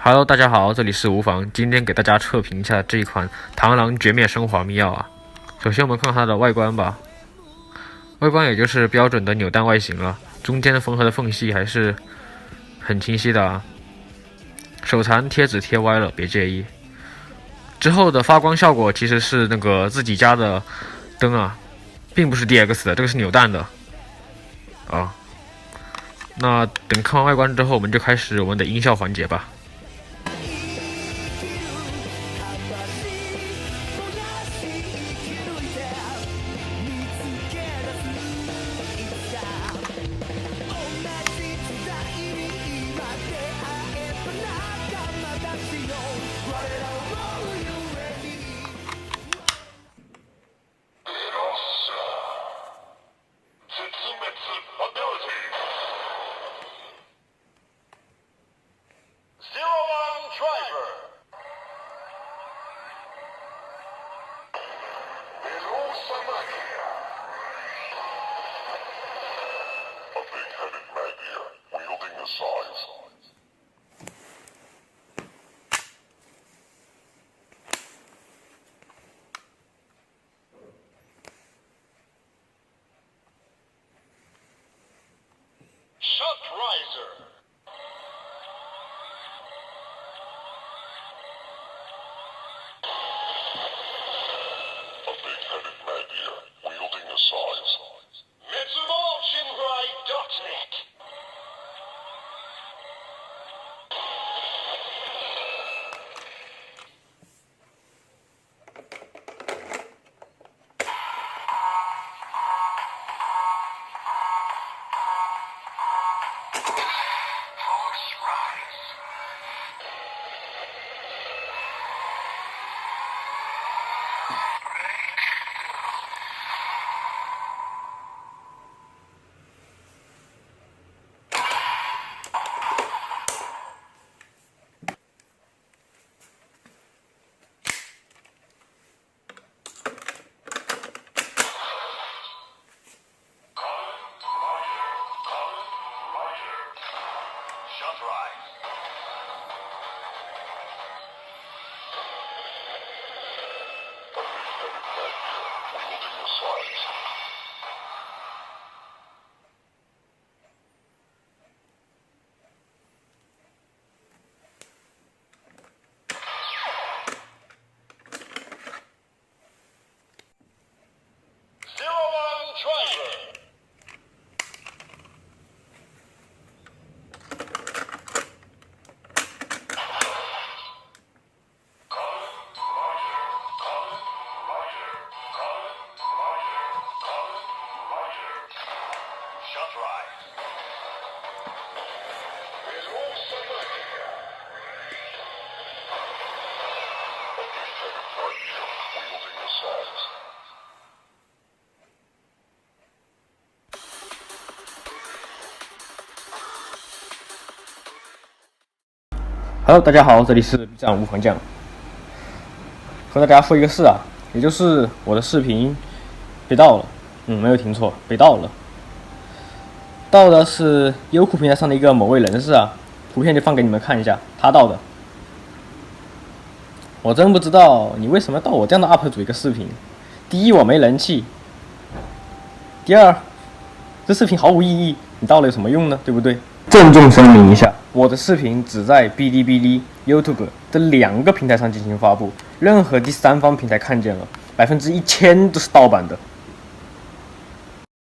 Hello，大家好，这里是无妨。今天给大家测评一下这一款螳螂绝灭升华密钥啊。首先我们看它的外观吧，外观也就是标准的扭蛋外形了，中间的缝合的缝隙还是很清晰的啊。手残贴纸贴歪了，别介意。之后的发光效果其实是那个自己家的灯啊，并不是 DX 的，这个是扭蛋的啊。那等看完外观之后，我们就开始我们的音效环节吧。Shockriser. A big-headed maggia wielding the size. MitsumoShinrai.net. Sunrise. Wielding the size. Zero-One Driver. Hello， 大家好，这里是 B 站无妨酱。和大家说一个事啊，也就是我的视频被盗了，没有听错，被盗了。盗的是优酷平台上的一个某位人士啊，图片就放给你们看一下，他盗的。我真不知道你为什么要盗我这样的 UP 主一个视频。第一，我没人气；第二，这视频毫无意义，你盗了有什么用呢？对不对？郑重声明一下，我的视频只在哔哩哔哩、YouTube 这2个平台上进行发布，任何第三方平台看见了，1000%都是盗版的。